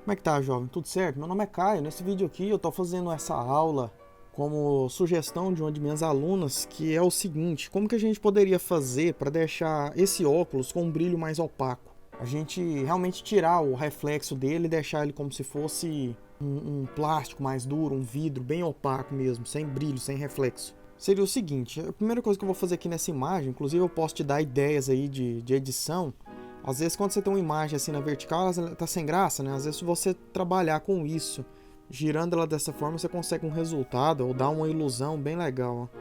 Como é que tá, jovem? Tudo certo? Meu nome é Caio. Nesse vídeo aqui eu tô fazendo essa aula como sugestão de uma de minhas alunas, que é o seguinte: como que a gente poderia fazer para deixar esse óculos com um brilho mais opaco? A gente realmente tirar o reflexo dele e deixar ele como se fosse um plástico mais duro, um vidro bem opaco mesmo, sem brilho, sem reflexo. Seria o seguinte: a primeira coisa que eu vou fazer aqui nessa imagem, inclusive eu posso te dar ideias aí de edição. Às vezes quando você tem uma imagem assim na vertical, ela tá sem graça, né? Às vezes se você trabalhar com isso, girando ela dessa forma, você consegue um resultado ou dar uma ilusão bem legal, ó.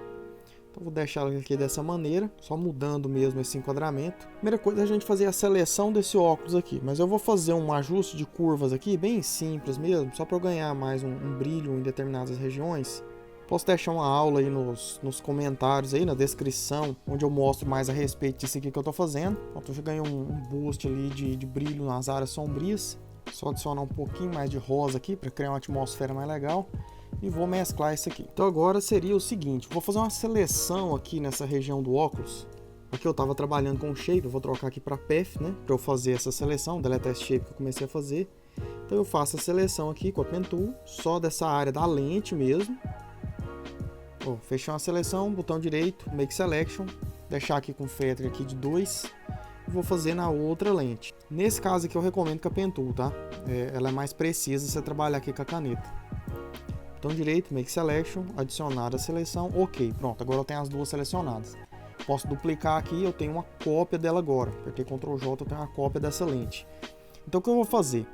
Então vou deixar ela aqui dessa maneira, só mudando mesmo esse enquadramento. Primeira coisa é a gente fazer a seleção desse óculos aqui, mas eu vou fazer um ajuste de curvas aqui, bem simples mesmo, só para eu ganhar mais um brilho em determinadas regiões. Posso deixar uma aula aí nos comentários, aí na descrição, onde eu mostro mais a respeito disso aqui que eu tô fazendo. Então, eu já ganhei um boost ali de brilho nas áreas sombrias. Só adicionar um pouquinho mais de rosa aqui para criar uma atmosfera mais legal. E vou mesclar isso aqui. Então agora seria o seguinte, vou fazer uma seleção aqui nessa região do óculos. Aqui eu estava trabalhando com Shape, eu vou trocar aqui para Path, né? Para eu fazer essa seleção, deletar esse Shape que eu comecei a fazer. Então eu faço a seleção aqui com a Pen Tool, só dessa área da lente mesmo. Fechar uma seleção, botão direito, Make Selection, deixar aqui com fetre aqui de 2 e vou fazer na outra lente. Nesse caso aqui eu recomendo com a Pen Tool, tá? Ela é mais precisa você trabalhar aqui com a caneta. Botão direito, Make Selection, adicionar a seleção, ok, pronto, agora eu tenho as duas selecionadas. Posso duplicar aqui, eu tenho uma cópia dela agora, apertei Ctrl J, eu tenho uma cópia dessa lente. Então o que eu vou fazer?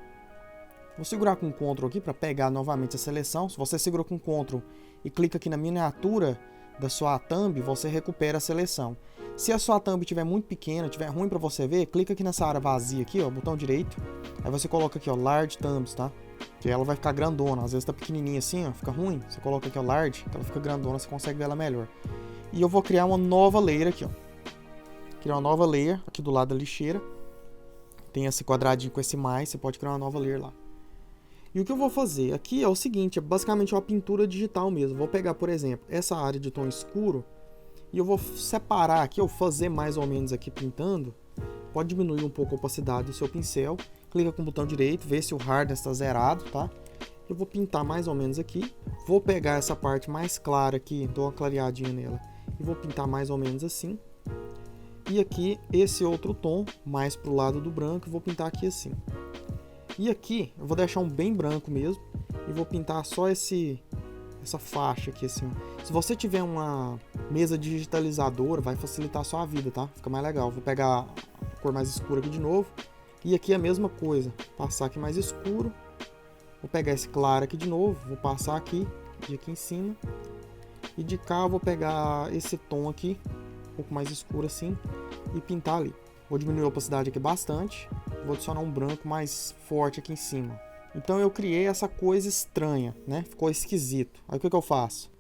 Vou segurar com Ctrl aqui para pegar novamente a seleção. Se você segura com Ctrl e clica aqui na miniatura da sua thumb, você recupera a seleção. Se a sua thumb estiver muito pequena, estiver ruim para você ver, clica aqui nessa área vazia aqui, ó, botão direito. Aí você coloca aqui, ó, Large Thumbs, tá? Que ela vai ficar grandona. Às vezes tá pequenininha assim, ó, fica ruim. Você coloca aqui, ó, Large, que ela fica grandona, você consegue ver ela melhor. E eu vou criar uma nova layer aqui, ó. Criar uma nova layer aqui do lado da lixeira. Tem esse quadradinho com esse mais, você pode criar uma nova layer lá. E o que eu vou fazer aqui é o seguinte, é basicamente uma pintura digital mesmo. Vou pegar, por exemplo, essa área de tom escuro e eu vou separar aqui, ou fazer mais ou menos aqui pintando. Pode diminuir um pouco a opacidade do seu pincel. Clica com o botão direito, vê se o hardness está zerado, tá? Eu vou pintar mais ou menos aqui. Vou pegar essa parte mais clara aqui, dou uma clareadinha nela e vou pintar mais ou menos assim. E aqui, esse outro tom, mais pro lado do branco, vou pintar aqui assim. E aqui eu vou deixar um bem branco mesmo e vou pintar só essa faixa aqui assim. Se você tiver uma mesa digitalizadora, vai facilitar a sua vida, tá? Fica mais legal. Vou pegar a cor mais escura aqui de novo. E aqui a mesma coisa. Passar aqui mais escuro. Vou pegar esse claro aqui de novo. Vou passar aqui e aqui em cima. E de cá eu vou pegar esse tom aqui, um pouco mais escuro assim, e pintar ali. Vou diminuir a opacidade aqui bastante. Vou adicionar um branco mais forte aqui em cima. Então eu criei essa coisa estranha, né? Ficou esquisito. Aí o que eu faço?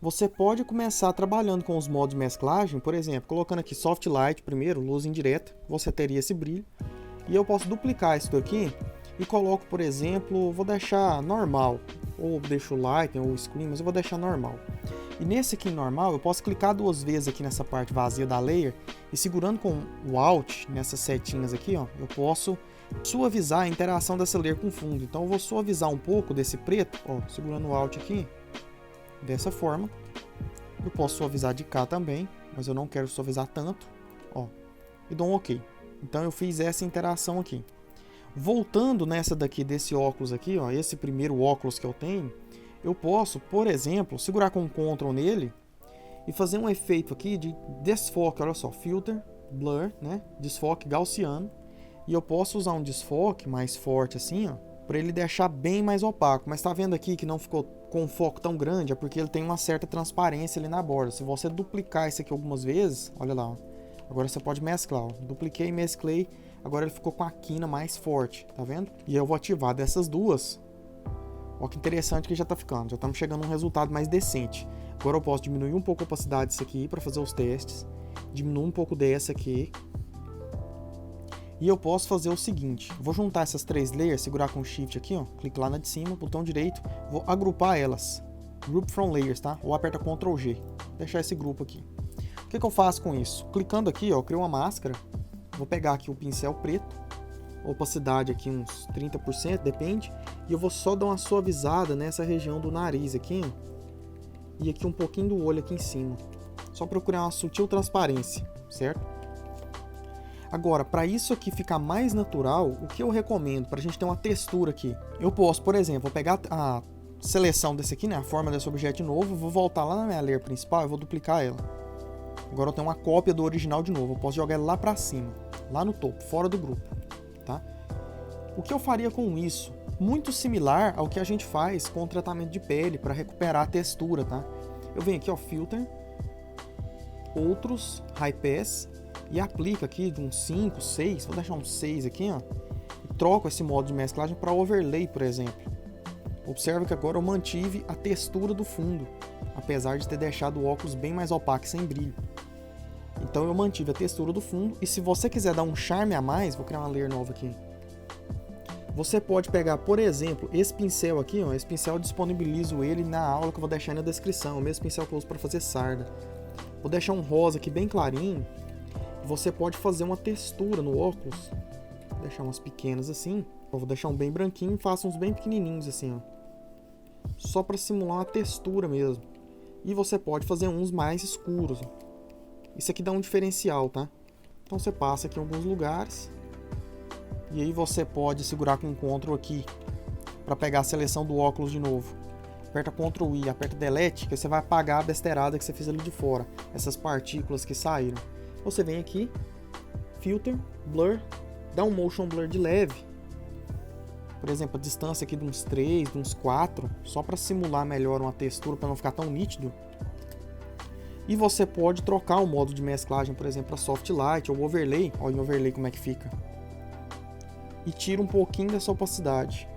Você pode começar trabalhando com os modos de mesclagem, por exemplo, colocando aqui Soft Light primeiro, luz indireta, você teria esse brilho. E eu posso duplicar isso aqui e coloco, por exemplo, vou deixar normal, ou deixo Light ou Screen, mas eu vou deixar normal. E nesse aqui normal, eu posso clicar duas vezes aqui nessa parte vazia da layer e segurando com o Alt, nessas setinhas aqui, ó, eu posso suavizar a interação dessa layer com o fundo. Então eu vou suavizar um pouco desse preto, ó, segurando o Alt aqui, dessa forma. Eu posso suavizar de cá também, mas eu não quero suavizar tanto, ó, e dou um OK. Então eu fiz essa interação aqui. Voltando nessa daqui, desse óculos aqui, ó, esse primeiro óculos que eu tenho, eu posso, por exemplo, segurar com o Ctrl nele e fazer um efeito aqui de desfoque, olha só, Filter, Blur, né, desfoque gaussiano. E eu posso usar um desfoque mais forte assim, ó, para ele deixar bem mais opaco. Mas tá vendo aqui que não ficou com um foco tão grande, é porque ele tem uma certa transparência ali na borda. Se você duplicar isso aqui algumas vezes, olha lá, ó, agora você pode mesclar, ó, dupliquei, mesclei, agora ele ficou com a quina mais forte, tá vendo? E eu vou ativar dessas duas. Olha que interessante que já tá ficando, já estamos chegando a um resultado mais decente. Agora eu posso diminuir um pouco a opacidade disso aqui para fazer os testes, diminuir um pouco dessa aqui. E eu posso fazer o seguinte, vou juntar essas três layers, segurar com o Shift aqui, ó, clique lá na de cima, botão direito, vou agrupar elas, Group from Layers, tá? Ou aperta Ctrl G, deixar esse grupo aqui. O que eu faço com isso? Clicando aqui, ó, eu crio uma máscara, vou pegar aqui o pincel preto, opacidade aqui uns 30%, depende. E eu vou só dar uma suavizada nessa região do nariz aqui, ó. E aqui um pouquinho do olho aqui em cima. Só procurar uma sutil transparência, certo? Agora, para isso aqui ficar mais natural, o que eu recomendo para a gente ter uma textura aqui? Eu posso, por exemplo, vou pegar a seleção desse aqui, né, a forma desse objeto de novo, vou voltar lá na minha layer principal e vou duplicar ela. Agora eu tenho uma cópia do original de novo, eu posso jogar ela lá para cima, lá no topo, fora do grupo, tá? O que eu faria com isso? Muito similar ao que a gente faz com o tratamento de pele para recuperar a textura, tá? Eu venho aqui, ó, Filter, Outros, High Pass, e aplico aqui de uns 5, 6, vou deixar uns 6 aqui, ó, e troco esse modo de mesclagem para Overlay, por exemplo. Observa que agora eu mantive a textura do fundo, apesar de ter deixado o óculos bem mais opaco e sem brilho. Então eu mantive a textura do fundo, e se você quiser dar um charme a mais, vou criar uma layer nova aqui. Você pode pegar, por exemplo, esse pincel aqui, ó, esse pincel eu disponibilizo ele na aula que eu vou deixar na descrição, o mesmo pincel que eu uso para fazer sarda. Vou deixar um rosa aqui bem clarinho. Você pode fazer uma textura no óculos, vou deixar umas pequenas assim, eu vou deixar um bem branquinho e faço uns bem pequenininhos assim, ó. Só para simular uma textura mesmo. E você pode fazer uns mais escuros, ó. Isso aqui dá um diferencial, tá? Então você passa aqui em alguns lugares. E aí você pode segurar com o Ctrl aqui para pegar a seleção do óculos de novo. Aperta Ctrl I, aperta Delete, que você vai apagar a besteirada que você fez ali de fora. Essas partículas que saíram. Você vem aqui, Filter, Blur, dá um Motion Blur de leve. Por exemplo, a distância aqui de uns 3, de uns 4, só para simular melhor uma textura, para não ficar tão nítido. E você pode trocar o modo de mesclagem, por exemplo, para Soft Light ou Overlay. Olha em Overlay como é que fica. E tira um pouquinho dessa opacidade.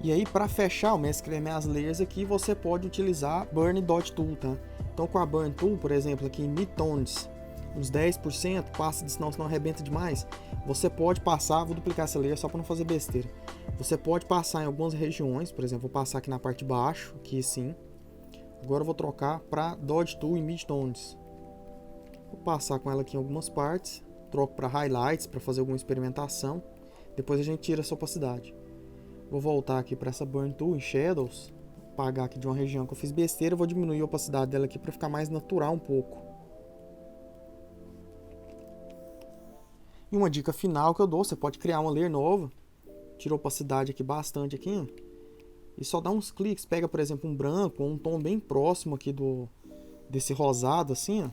E aí, para fechar, eu mesclei minhas layers aqui, você pode utilizar Burn Dot Tool, tá? Então, com a Burn Tool, por exemplo, aqui em Midtones, uns 10%, passa, senão arrebenta demais. Você pode passar, vou duplicar essa layer só para não fazer besteira. Você pode passar em algumas regiões, por exemplo, vou passar aqui na parte de baixo, aqui sim. Agora eu vou trocar para Dodge Tool e Midtones. Vou passar com ela aqui em algumas partes, troco para Highlights para fazer alguma experimentação. Depois a gente tira essa opacidade. Vou voltar aqui para essa Burn Tool em Shadows, apagar aqui de uma região que eu fiz besteira, vou diminuir a opacidade dela aqui para ficar mais natural um pouco. E uma dica final que eu dou, você pode criar uma layer nova, tira a opacidade aqui bastante aqui, ó, e só dá uns cliques, pega por exemplo um branco ou um tom bem próximo aqui desse rosado assim, ó,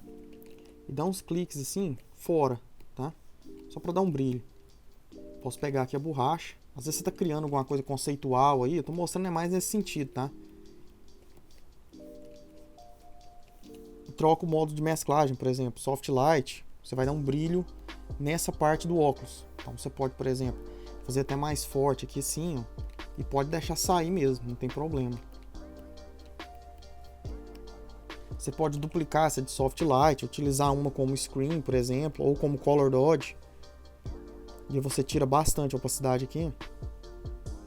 e dá uns cliques assim, fora, tá? Só para dar um brilho. Posso pegar aqui a borracha, às vezes você está criando alguma coisa conceitual aí, eu tô mostrando mais nesse sentido, tá? E troco o modo de mesclagem, por exemplo, Soft Light, você vai dar um brilho nessa parte do óculos. Então você pode, por exemplo, fazer até mais forte aqui assim, ó, e pode deixar sair mesmo, não tem problema. Você pode duplicar essa de Soft Light, utilizar uma como Screen, por exemplo, ou como Color Dodge. E você tira bastante a opacidade aqui,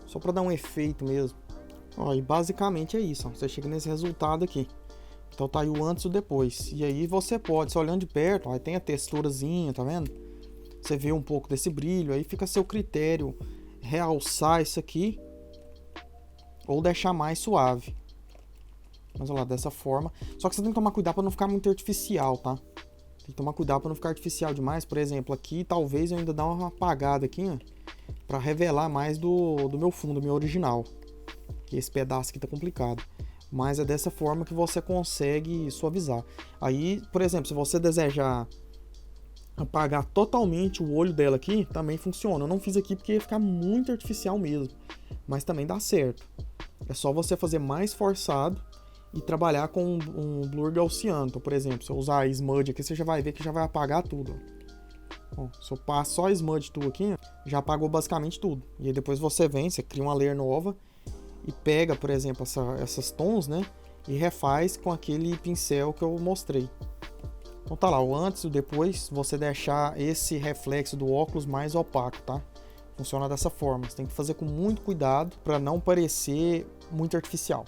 só para dar um efeito mesmo. Ó, e basicamente é isso, ó, você chega nesse resultado aqui. Então tá aí o antes e o depois. E aí você pode, se olhando de perto, ó, tem a texturazinha, tá vendo? Você vê um pouco desse brilho, aí fica a seu critério realçar isso aqui ou deixar mais suave. Mas olha lá, dessa forma. Só que você tem que tomar cuidado para não ficar muito artificial, tá? Tem que tomar cuidado para não ficar artificial demais. Por exemplo, aqui talvez eu ainda dá uma apagada aqui, ó, para revelar mais do meu fundo, do meu original. Que esse pedaço aqui tá complicado. Mas é dessa forma que você consegue suavizar. Aí, por exemplo, se você desejar apagar totalmente o olho dela aqui, também funciona. Eu não fiz aqui porque ia ficar muito artificial mesmo. Mas também dá certo. É só você fazer mais forçado e trabalhar com um blur gaussiano. Então, por exemplo, se eu usar Smudge aqui, você já vai ver que já vai apagar tudo. Bom, se eu passo só Smudge Tool aqui, já apagou basicamente tudo. E aí depois você vem, você cria uma layer nova e pega, por exemplo, essas tons, né? E refaz com aquele pincel que eu mostrei. Então tá lá, o antes e o depois, você deixar esse reflexo do óculos mais opaco, tá? Funciona dessa forma. Você tem que fazer com muito cuidado para não parecer muito artificial.